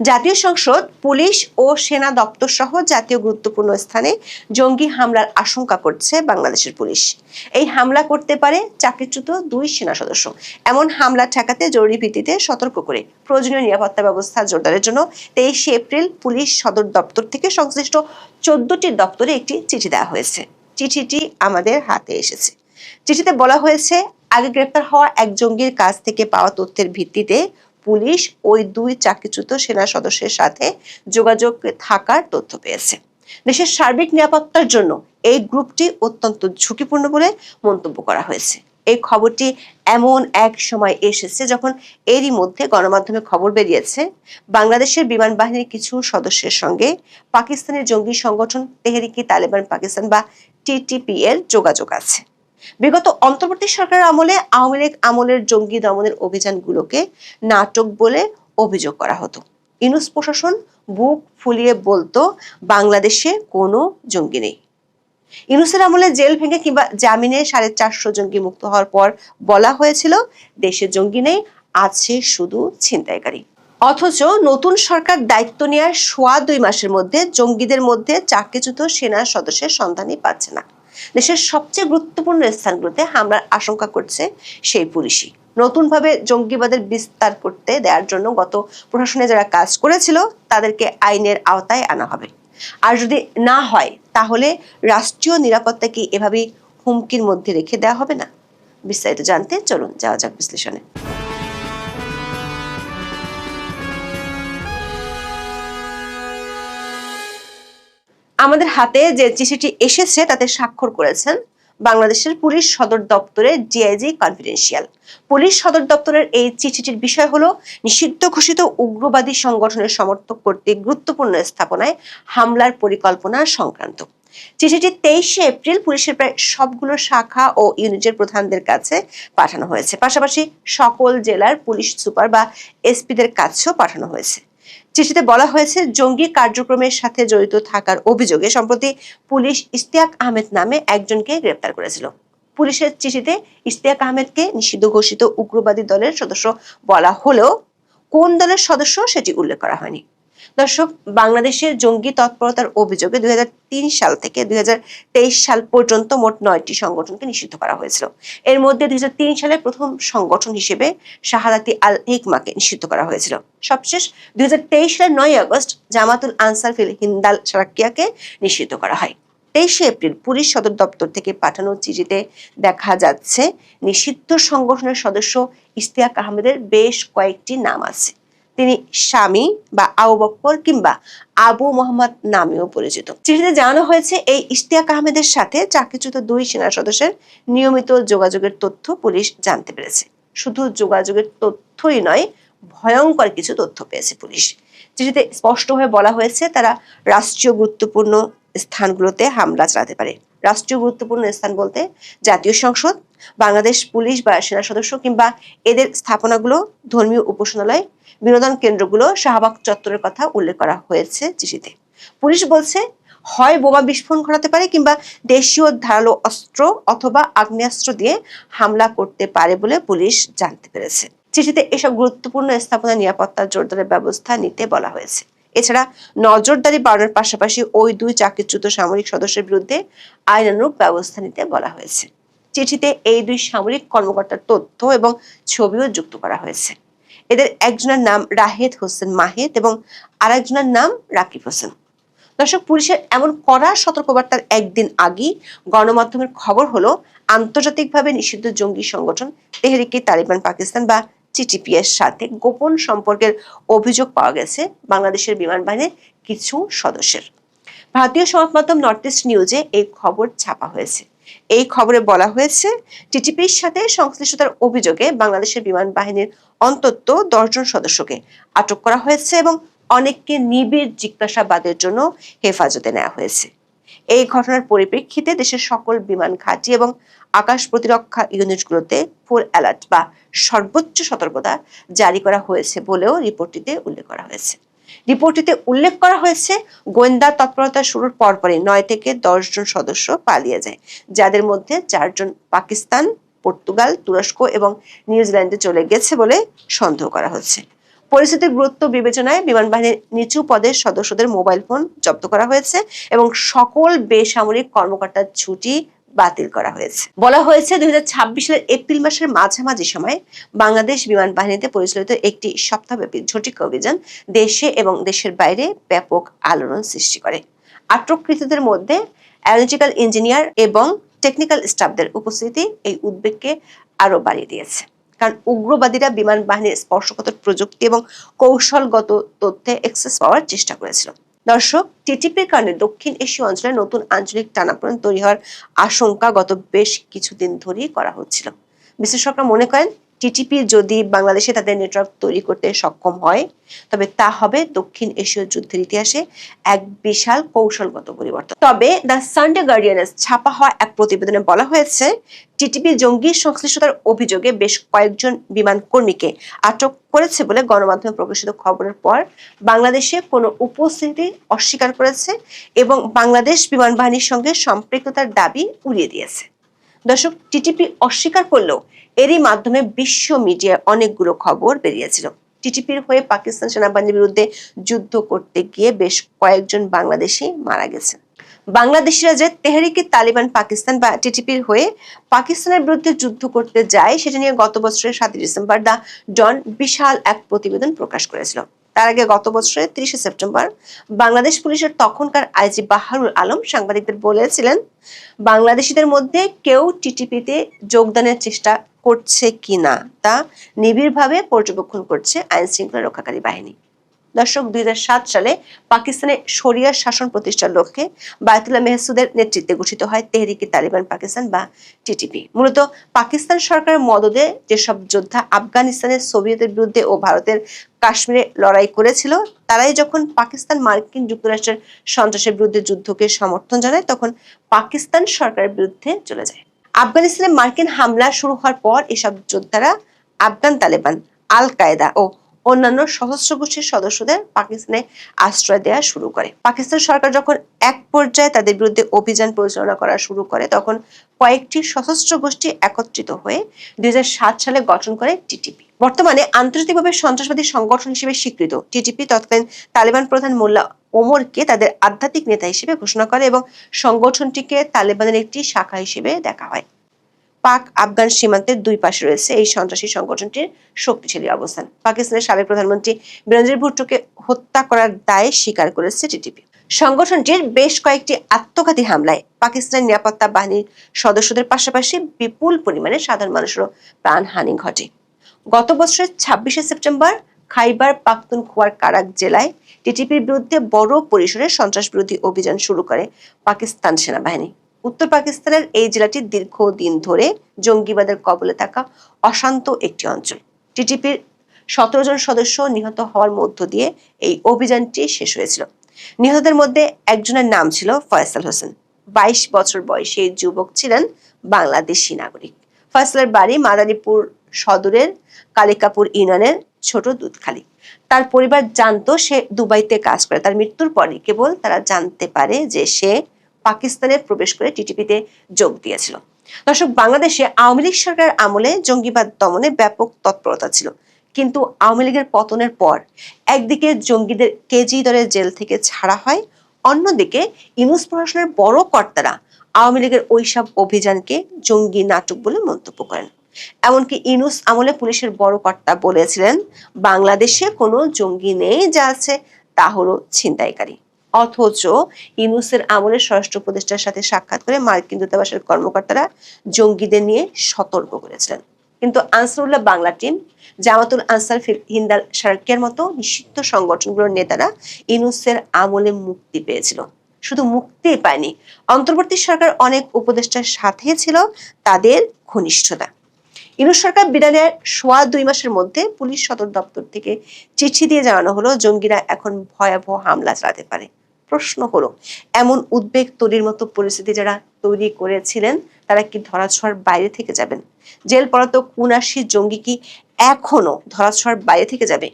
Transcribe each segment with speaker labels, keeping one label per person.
Speaker 1: জাতীয় সংসদ, পুলিশ ও সেনা দপ্তর সহ জাতীয় গুরুত্বপূর্ণ স্থানে জঙ্গি হামলার আশঙ্কা করছে বাংলাদেশের পুলিশ। এই হামলা করতে পারে চাকরিচ্যুত 2 সেনা সদস্য। এমন হামলা ঠেকাতে জরুরি ভিত্তিতে সতর্ক করে প্রয়োজনীয় নিরাপত্তা ব্যবস্থা জোরদারের জন্য 23 এপ্রিল পুলিশ সদর দপ্তর থেকে সংশ্লিষ্ট 14টি দপ্তরে একটি চিঠি দেওয়া হয়েছে। চিঠিটি আমাদের হাতে এসেছে। চিঠিতে বলা হয়েছে, আগে গ্রেপ্তার হওয়া এক জঙ্গির কাছ থেকে পাওয়া তথ্যের ভিত্তিতে পুলিশ ওই 2 চাকরিচ্যুত সেনা সদস্যের সাথে যোগাযোগ থাকার তথ্য পেয়েছে। দেশের সার্বিক নিরাপত্তার জন্য এই গ্রুপটি অত্যন্ত ঝুঁকিপূর্ণ বলে মন্তব্য করা হয়েছে। এই খবরটি এমন এক সময় এসেছে যখন এরই মধ্যে গণমাধ্যমে খবর বেরিয়েছে বাংলাদেশের বিমান বাহিনীর কিছু সদস্যের সঙ্গে পাকিস্তানের জঙ্গি সংগঠন তেহরিকে তালেবান পাকিস্তান বা টিটিপি এর যোগাযোগ আছে। বিগত অন্তর্বর্তী সরকারের আমলে আওয়ামী লীগ আমলের জঙ্গি দমনের অভিযানগুলোকে নাটক বলে অভিযোগ করা হতো। ইউনূস প্রশাসন বুক ফুলিয়ে বলতো বাংলাদেশে কোনো জঙ্গি নেই। ইউনূসের আমলে জেল ভেঙে কিংবা জামিনে 450 জঙ্গি মুক্ত হওয়ার পর বলা হয়েছিল দেশে জঙ্গি নেই, আছে শুধু ছিনতাইকারী। অথচ নতুন সরকার দায়িত্ব নেওয়ার 2.5 মাসের মধ্যে জঙ্গিদের মধ্যে চাকরিচ্যুত সেনা সদস্যের সন্ধানই পাচ্ছে না। দেশের সবচেয়ে গুরুত্বপূর্ণ স্থানগুলোতে হামলার আশঙ্কা করছে সেই পুলিশই। নতুনভাবে জঙ্গিবাদের বিস্তার করতে দেওয়ার জন্য গত প্রশাসনে যারা কাজ করেছিল তাদেরকে আইনের আওতায় আনা হবে। আর যদি না হয় তাহলে রাষ্ট্রীয় নিরাপত্তাকে এভাবেই হুমকির মধ্যে রেখে দেওয়া হবে না। বিস্তারিত জানতে চলুন যাওয়া যাক বিশ্লেষণে। আমাদের হাতে যে চিঠিটি এসেছে তাতে স্বাক্ষর করেছেন বাংলাদেশের পুলিশ সদর দপ্তরের ডিআইজি কনফিডেন্সিয়াল। পুলিশ সদর দপ্তরের এই চিঠিটির বিষয় হলো নিষিদ্ধ ঘোষিত উগ্রবাদী সংগঠনের সমর্থক কর্তৃক গুরুত্বপূর্ণ স্থাপনায় হামলার পরিকল্পনা সংক্রান্ত। চিঠিটি 23 এপ্রিল পুলিশের প্রায় সবগুলো শাখা ও ইউনিটের প্রধানদের কাছে পাঠানো হয়েছে। পাশাপাশি সকল জেলার পুলিশ সুপার বা এসপিদের কাছেও পাঠানো হয়েছে। চিঠিতে বলা হয়েছে, জঙ্গি কার্যক্রমের সাথে জড়িত থাকার অভিযোগে সম্প্রতি পুলিশ ইশতিয়াক আহমেদ নামে একজনকে গ্রেপ্তার করেছিল। পুলিশের চিঠিতে ইশতিয়াক আহমেদকে নিষিদ্ধ ঘোষিত উগ্রবাদী দলের সদস্য বলা হলেও কোন দলের সদস্য সেটি উল্লেখ করা হয়নি। দর্শক, বাংলাদেশের জঙ্গি তৎপরতার অভিযোগে 2003 সাল থেকে 2023 সাল পর্যন্ত মোট 9টি সংগঠনকে নিষিদ্ধ করা হয়েছিল। এর মধ্যে 2003 সালে প্রথম সংগঠন হিসেবে শাহাদাতি আল হিকমাকে নিষিদ্ধ করা হয়েছিল। সবশেষ 2023 সালের 9 আগস্ট জামাতুল আনসার ফিল হিন্দাল সারাকিয়াকে নিষিদ্ধ করা হয়। 23 এপ্রিল পুলিশ সদর দপ্তর থেকে পাঠানো চিঠিতে দেখা যাচ্ছে নিষিদ্ধ সংগঠনের সদস্য ইশতিয়াক আহমেদের বেশ কয়েকটি নাম আছে। তিনি স্বামী বা আবু বকর কিংবা আবু মোহাম্মদ নামেও পরিচিত। চিঠিতে জানানো হয়েছে এই ইশতিয়াক আহমেদের সাথে চাকরিচ্যুত 2 সেনা সদস্যের নিয়মিত যোগাযোগের তথ্য পুলিশ জানতে পেরেছে। শুধু যোগাযোগের তথ্যই নয়, ভয়ঙ্কর কিছু তথ্য পেয়েছে পুলিশ। চিঠিতে স্পষ্টভাবে বলা হয়েছে তারা রাষ্ট্রীয় গুরুত্বপূর্ণ স্থানগুলোতে হামলা চালাতে পারে। রাষ্ট্রীয় গুরুত্বপূর্ণ স্থান বলতে জাতীয় সংসদ, বাংলাদেশ পুলিশ বা সেনা সদস্য কিংবা এদের স্থাপনাগুলো, ধর্মীয় উপাসনালয়, বিনোদন কেন্দ্রগুলো, শাহবাগ চত্বরের কথা উল্লেখ করা হয়েছে চিঠিতে। পুলিশ বলছে হয় বোমা বিস্ফোরণ ঘটাতে পারে কিংবা দেশীয় ধারালো অস্ত্র অথবা আগ্নেয়াস্ত্র দিয়ে হামলা করতে পারে বলে পুলিশ জানতে পেরেছে। চিঠিতে এসব গুরুত্বপূর্ণ স্থাপনা নিরাপত্তা জোরদারের ব্যবস্থা নিতে বলা হয়েছে। এছাড়া নজরদারি বাড়ানোর পাশাপাশি ওই 2 চাকরিচ্যুত সামরিক সদস্যের বিরুদ্ধে আইনানুগ ব্যবস্থা নিতে বলা হয়েছে। চিঠিতে এই 2 সামরিক কর্মকর্তার তথ্য এবং ছবিও যুক্ত করা হয়েছে। এদের একজনের নাম রাহেদ হোসেন মাহেদ এবং আরেকজনের নাম রাকিব হোসেন। দর্শক, পুলিশের এমন কড়া সতর্কবার্তার একদিন আগেই গণমাধ্যমের খবর হলো আন্তর্জাতিকভাবে নিষিদ্ধ জঙ্গি সংগঠন তেহরিকে তালেবান পাকিস্তান বা টিটিপি এর সাথে গোপন সম্পর্কের অভিযোগ পাওয়া গেছে বাংলাদেশের বিমান বাহিনীর কিছু সদস্যের। ভারতীয় সংবাদ মাধ্যম নর্থ ইস্ট নিউজে এই খবর ছাপা হয়েছে। এই খবরে বলা হয়েছে টিটিপির সাথে সংশ্লিষ্টতার অভিযোগে বাংলাদেশের বিমান বাহিনীর অন্তত 10 জন সদস্যকে আটক করা হয়েছে এবং অনেককে নিবিড় জিজ্ঞাসাবাদের জন্য হেফাজতে নেওয়া হয়েছে। এই ঘটনার পরিপ্রেক্ষিতে দেশের সকল বিমান ঘাঁটি এবং আকাশ প্রতিরক্ষা ইউনিটগুলোতে ফুল অ্যালার্ট বা সর্বোচ্চ সতর্কতা জারি করা হয়েছে বলেও রিপোর্টটিতে উল্লেখ করা হয়েছে। রিপোর্টটিতে উল্লেখ করা হয়েছে গোয়েন্দা তৎপরতা শুরুর পরপরই 9 থেকে 10 জন সদস্য পালিয়ে যায়, যাদের মধ্যে 4 জন পাকিস্তান, পর্তুগাল, তুরস্ক এবং নিউজিল্যান্ডে চলে গেছে বলে সন্দেহ করা হচ্ছে। পরিস্থিতির গুরুত্ব বিবেচনায় বিমান বাহিনীর নিচু পদের সদস্যদের মোবাইল ফোন জব্দ করা হয়েছে এবং সকল বেসামরিক কর্মকর্তার ছুটি বাতিল করা হয়েছে। বলা হয়েছে 2026 সালের এপ্রিল মাসের মাঝামাঝি সময় বাংলাদেশ বিমান বাহিনীতে পরিচালিত একটি সপ্তাহব্যাপী ঝটিকা অভিযান দেশে এবং দেশের বাইরে ব্যাপক আলোড়ন সৃষ্টি করে। আটককৃতদের মধ্যে অ্যারোনটিক্যাল ইঞ্জিনিয়ার এবং টেকনিক্যাল স্টাফদের উপস্থিতি এই উদ্বেগকে আরো বাড়িয়ে দিয়েছে, কারণ উগ্রবাদীরা বিমান বাহিনীর স্পর্শকাতর প্রযুক্তি এবং কৌশলগত তথ্যে অ্যাক্সেস পাওয়ার চেষ্টা করেছিল। দর্শক, টিটিপির কারণে দক্ষিণ এশীয় অঞ্চলে নতুন আঞ্চলিক টানাপোড়েন তৈরি হওয়ার আশঙ্কা গত বেশ কিছুদিন ধরেই করা হচ্ছিল। বিশ্লেষকরা মনে করেন টিটিপি যদি বাংলাদেশে তাদের নেটওয়ার্ক তৈরি করতে সক্ষম হয়, তবে তা হবে দক্ষিণ এশীয় যুদ্ধের ইতিহাসে এক বিশাল কৌশলগত পরিবর্তন। তবে দ্য সানডে গার্ডিয়ানে ছাপা হওয়া এক প্রতিবেদনে বলা হয়েছে, টিটিপি জঙ্গি সংশ্লিষ্টতার অভিযোগে বেশ কয়েকজন বিমান কর্মীকে আটক করেছে বলে গণমাধ্যমে প্রকাশিত খবরের পর বাংলাদেশে কোনো উপস্থিতি অস্বীকার করেছে এবং বাংলাদেশ বিমান বাহিনীর সঙ্গে সম্পৃক্ততার দাবি উড়িয়ে দিয়েছে। দর্শক, টিটিপি অস্বীকার করলেও এরই মাধ্যমে বিশ্ব মিডিয়ায় অনেকগুলো খবর বেরিয়েছিল। টিটিপির হয়ে পাকিস্তান সেনাবাহিনীর বিরুদ্ধে যুদ্ধ করতে গিয়ে বেশ কয়েকজন বাংলাদেশি মারা গেছে। বাংলাদেশিরা যে তেহরিকে তালিবান পাকিস্তান বা টিটিপির হয়ে পাকিস্তানের বিরুদ্ধে যুদ্ধ করতে যায়, সেটা নিয়ে গত বছরের 7 ডিসেম্বর দ্য ডন বিশাল এক প্রতিবেদন প্রকাশ করেছিল। তার আগে গত বছরের 30 সেপ্টেম্বর বাংলাদেশ পুলিশের তখনকার আইজি বাহারুল আলম সাংবাদিকদের বলেছিলেন, বাংলাদেশিদের মধ্যে কেউ টিটিপিতে যোগদানের চেষ্টা করছে কিনা তা নিবিড়ভাবে পর্যবেক্ষণ করছে আইন শৃঙ্খলা রক্ষাকারী বাহিনী। দর্শক, 2007 সালে পাকিস্তানে শরিয়া শাসন প্রতিষ্ঠার লক্ষ্যে বায়তুল্লাহ মেহসুদের নেতৃত্বে গঠিত হয় তেহরিকে তালিবান পাকিস্তান বা টিটিপি। মূলত পাকিস্তান সরকারের মদদে যেসব যোদ্ধা আফগানিস্তানের সোভিয়েতের বিরুদ্ধে ও ভারতের কাশ্মীরে লড়াই করেছিল, তারাই যখন পাকিস্তান মার্কিন যুক্তরাষ্ট্রের সন্ত্রাসের বিরুদ্ধে যুদ্ধকে সমর্থন জানায়, তখন পাকিস্তান সরকারের বিরুদ্ধে চলে যায়। আফগানিস্তানে মার্কিন হামলা শুরু হওয়ার পর এসব যোদ্ধারা আফগান তালেবান, আল কায়দা ও অন্যান্য সশস্ত্র গোষ্ঠীর সদস্যদের পাকিস্তানে আশ্রয় দেওয়া শুরু করে। পাকিস্তান সরকার যখন এক পর্যায়ে তাদের বিরুদ্ধে অভিযান পরিচালনা করা শুরু করে, তখন কয়েকটি সশস্ত্র গোষ্ঠী একত্রিত হয়ে 2007 সালে গঠন করে টিটিপি। বর্তমানে আন্তর্জাতিকভাবে সন্ত্রাসবাদী সংগঠন হিসেবে স্বীকৃত টিটিপি তৎকালীন তালেবান প্রধান মোল্লা ওমরকে তাদের আধ্যাত্মিক নেতা হিসেবে ঘোষণা করে এবং সংগঠনটিকে তালেবানের একটি শাখা হিসেবে দেখা হয়। পাক আফগান সীমান্তের দুই পাশে রয়েছে এই সন্ত্রাসী সংগঠনটির শক্তিশালী অবস্থান। পাকিস্তানের সাবেক প্রধানমন্ত্রী বেনজির ভুট্টোকে হত্যা করার দায় স্বীকার করেছে টিটিপি। সংগঠনটির বেশ কয়েকটি আত্মঘাতী হামলায় পাকিস্তানের নিরাপত্তা বাহিনীর সদস্যদের পাশাপাশি বিপুল পরিমাণে সাধারণ মানুষেরও প্রাণহানি ঘটে। গত বছরের 26 সেপ্টেম্বর খাইবার পাখতুনখোয়ার কারাক জেলায় টিটিপির বিরুদ্ধে বড় পরিসরে সন্ত্রাস বিরোধী অভিযান শুরু করে পাকিস্তান সেনাবাহিনী। উত্তর পাকিস্তানের এই জেলাটি দীর্ঘদিন ধরে জঙ্গিবাদের কবলে থাকা অশান্ত একটি অঞ্চল। টিটিপির 17 জন সদস্য নিহত হওয়ার মধ্য দিয়ে এই অভিযানটি শেষ হয়েছিল। নিহতদের মধ্যে একজনের নাম ছিল ফয়সাল হোসেন। 22 বছর বয়সী এই যুবক ছিলেন বাংলাদেশি নাগরিক। ফয়সালের বাড়ি মাদারীপুর সদরের কালিকাপুর ইউনিয়নের ছোট দুধখালি। তার পরিবার জানতো সে দুবাইতে কাজ করে। তার মৃত্যুর পরে কেবল তারা জানতে পারে যে সে পাকিস্তানে প্রবেশ করে টিটিপিতে যোগ দিয়েছিল। দর্শক, বাংলাদেশে আওয়ামী লীগ সরকারের আমলে জঙ্গিবাদ দমনে ব্যাপক তৎপরতা ছিল, কিন্তু আওয়ামী লীগের পতনের পর একদিকে জঙ্গিদের কেজি দরে জেল থেকে ছাড়া হয়, অন্যদিকে ইউনূস প্রশাসনের বড় কর্তারা আওয়ামী লীগের ওইসব অভিযানকে জঙ্গি নাটক বলে মন্তব্য করেন। এমনকি ইউনূস আমলে পুলিশের বড় কর্তা বলেছিলেন, বাংলাদেশে কোনো জঙ্গি নেই, যা আছে তা হলো ছিনতাইকারী। অথচ ইউনূসের আমলে স্বরাষ্ট্র উপদেষ্টার সাথে সাক্ষাৎ করে মার্কিন দূতাবাসের কর্মকর্তারা জঙ্গিদের নিয়ে সতর্ক করেছিলেন। কিন্তু আনসারুল্লাহ বাংলা টিম, জামাতুল আনসার হিন্দাল সার্কের মতো নিষিদ্ধ সংগঠনগুলোর নেতারা ইউনূসের আমলে মুক্তি পেয়েছিল। শুধু মুক্তিই পায়নি, অন্তর্বর্তী সরকার অনেক উপদেষ্টার সাথে ছিল তাদের ঘনিষ্ঠতা। ইউনূস সরকার বিদায়ের 2.5 মাসের মধ্যে পুলিশ সদর দপ্তর থেকে চিঠি দিয়ে জানানো হলো জঙ্গিরা এখন ভয়াবহ হামলা চালাতে পারে। প্রশ্ন হলো, এমন উদ্বেগ তৈরির মতো পরিস্থিতি যারা তৈরি করেছিলেন তারা কি ধরাছোঁয়ার বাইরে থেকে যাবেন? জেল পলাতক 79 জঙ্গি কি এখনো ধরাছোঁয়ার বাইরে থেকে যাবে?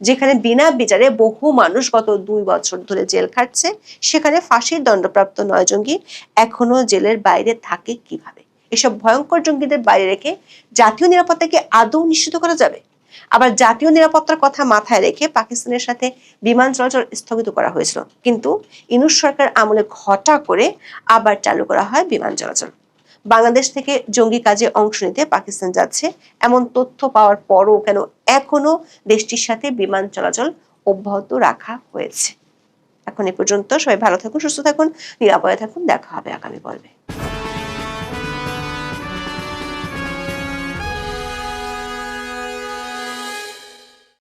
Speaker 1: যেখানে বিনা বিচারে বহু মানুষ গত 2 বছর ধরে জেল খাটছে, সেখানে ফাঁসির দণ্ডপ্রাপ্ত 9 জঙ্গি এখনো জেলের বাইরে থাকে কিভাবে? এসব ভয়ঙ্কর জঙ্গিদের বাইরে রেখে জাতীয় নিরাপত্তাকে আদৌ নিশ্চিত করা যাবে? আবার জাতীয় নিরাপত্তার কথা মাথায় রেখে পাকিস্তানের সাথে বিমান চলাচল স্থগিত করা হয়েছিল, কিন্তু ইউনূস সরকার আমলে ঘটা করে আবার চালু করা হয় বিমান চলাচল। বাংলাদেশ থেকে জঙ্গি কাজে অংশ নিতে পাকিস্তান যাচ্ছে এমন তথ্য পাওয়ার পরও কেন এখনো দেশটির সাথে বিমান চলাচল অব্যাহত রাখা হয়েছে? এখন এ পর্যন্ত। সবাই ভালো থাকুন, সুস্থ থাকুন, নিরাপদে থাকুন। দেখা হবে আগামী পর্বে।